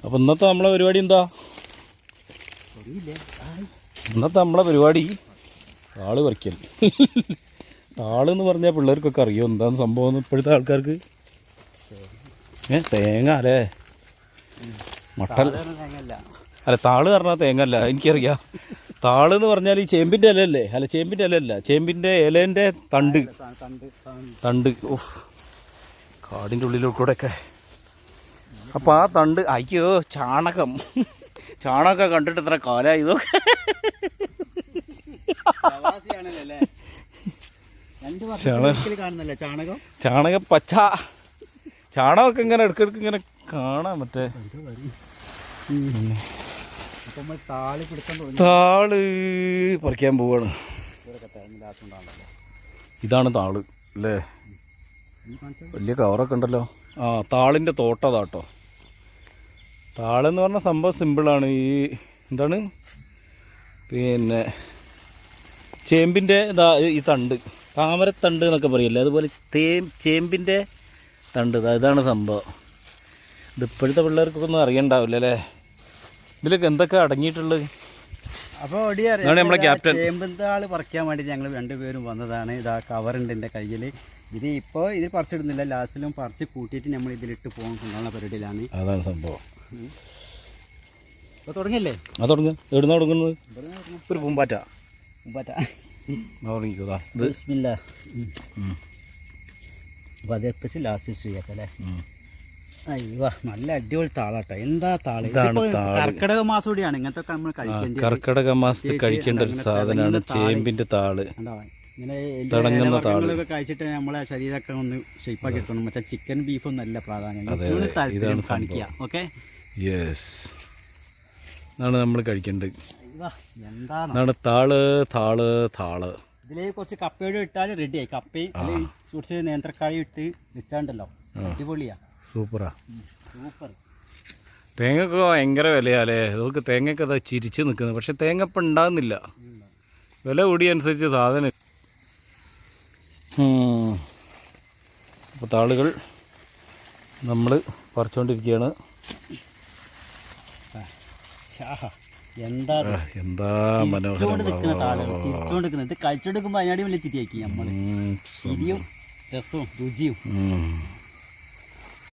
അപ്പോൾ ഇന്നത്തെ നമ്മളെ പരിപാടി എന്താ? ഇന്നത്തെ നമ്മളെ പരിപാടി താള് പറിക്കൽ. താളെന്ന് പറഞ്ഞാൽ പിള്ളേർക്കൊക്കെ അറിയോ എന്താണ് സംഭവം ഇപ്പോഴത്തെ ആൾക്കാർക്ക്? തേങ്ങ അല്ലേ? മട്ടൽ അല്ല, താള് പറഞ്ഞാൽ തേങ്ങ അല്ല, എനിക്കറിയാം. താളെന്ന് പറഞ്ഞാൽ ഈ ചേമ്പിൻ്റെ ഇലയല്ലേ? അല്ല, ചേമ്പിൻ്റെ ഇലയല്ല, ചേമ്പിൻ്റെ ഇലേൻ്റെ തണ്ട്. ഓഹ്, കാടിൻ്റെ ഉള്ളിലോട്ടൂടെയൊക്കെ. അപ്പോൾ ആ തണ്ട്, അയ്യോ ചാണകമൊക്കെ കണ്ടിട്ട് ഇത്ര കാലമായി ഇതൊക്കെ. ചാണകം പച്ച ചാണകമൊക്കെ ഇങ്ങനെ ഇടയ്ക്കിടയ്ക്ക് ഇങ്ങനെ കാണാം. മറ്റേ താള് പറിക്കാൻ പോവാണ്. ഇതാണ് താള് അല്ലേ? വലിയ കവറൊക്കെ ഉണ്ടല്ലോ. ആ, താളിൻ്റെ തോട്ടതാട്ടോ. താളെന്ന് പറഞ്ഞ സംഭവം സിമ്പിളാണ്. ഈ എന്താണ് പിന്നെ ചേമ്പിൻ്റെ ഈ തണ്ട്, താമരത്തണ്ട് എന്നൊക്കെ പറയില്ലേ, അതുപോലെ ചേമ്പിൻ്റെ തണ്ട്. ഇതാണ് സംഭവം. ഇത് ഇപ്പോഴത്തെ പിള്ളേർക്കൊക്കെ ഒന്നും അറിയണ്ടാവില്ല അല്ലേ? ഇതിലൊക്കെ എന്തൊക്കെ അടങ്ങിയിട്ടുള്ളത്? അപ്പോൾ നമ്മളെ ക്യാപ്റ്റൻ ചേമ്പന്താള് പറിക്കാൻ വേണ്ടി ഞങ്ങൾ രണ്ടുപേരും വന്നതാണ്. ഇതാ കവറുണ്ട് എൻ്റെ കയ്യിൽ. ഇത് ഇപ്പോൾ ഇതിൽ പറിച്ചിടുന്നില്ല, ലാസ്റ്റിലും പറിച്ച് കൂട്ടിയിട്ട് നമ്മൾ ഇതിലിട്ട് പോകാൻ കൊണ്ടുള്ള പരിപാടിയിലാണ്. അതാണ് സംഭവം. അപ്പോൾ തുടങ്ങിയല്ലേ? തുടങ്ങും. എവിടുന്ന തുടങ്ങുന്നത്? ഒരു പൂമ്പാറ്റ തുടങ്ങിക്കോതാ. അപ്പോൾ അത് എത്തിച്ച് ലാസ്റ്റ് ചെയ്യാം അല്ലേ? അയ്യോ, നല്ല അടിപൊളി താളാട്ടോ. എന്താ താള്! കർക്കിടക മാസം കൂടിയാണ് ഇങ്ങനത്തെ നമ്മൾ കഴിക്കേണ്ടത്. കർക്കിടക മാസത്തിൽ കഴിക്കേണ്ട ഒരു സാധനമാണ് ചേമ്പിന്റെ താള്. ഇങ്ങനെ ഭക്ഷണങ്ങളൊക്കെ കഴിച്ചിട്ട് നമ്മളെ ശരീരമൊക്കെ ഒന്ന് ഷേപ്പാക്കി എടുക്കണം. മറ്റേ ചിക്കൻ ബീഫൊന്നും അല്ല പ്രാധാന്യം കാണിക്കുക. ഓക്കെ, ഇതാണ് നമ്മൾ കഴിക്കേണ്ടത്. എന്താണ് താള് താള് താള്. ഇതിലേക്ക് കുറച്ച് കപ്പയോട് ഇട്ടാൽ റെഡിയായി. കപ്പയും കുറച്ച് നേന്ത്രക്കാഴി ഇട്ട് വെച്ചാണ്ടല്ലോ, അടിപൊളിയാ, സൂപ്പറാ. തേങ്ങക്ക് ഭയങ്കര വിലയാല്ലേ? നമുക്ക് തേങ്ങക്ക് അതാ ചിരിച്ച് നിൽക്കുന്നത്. പക്ഷെ തേങ്ങ ഇപ്പം ഉണ്ടാകുന്നില്ല. വില കൂടിയ അനുസരിച്ച് സാധനം. അപ്പോൾ താളുകൾ നമ്മൾ പറിച്ചുകൊണ്ടിരിക്കുകയാണ്. എന്താ ചിരിച്ചോണ്ടിരിക്കുന്നത്! ഇത് കഴിച്ചോണ്ടിരിക്കുമ്പോൾ അതിനാടി വലിയ ചിരിയാക്കി നമ്മൾ. ചിരിയും രസവും രുചിയും.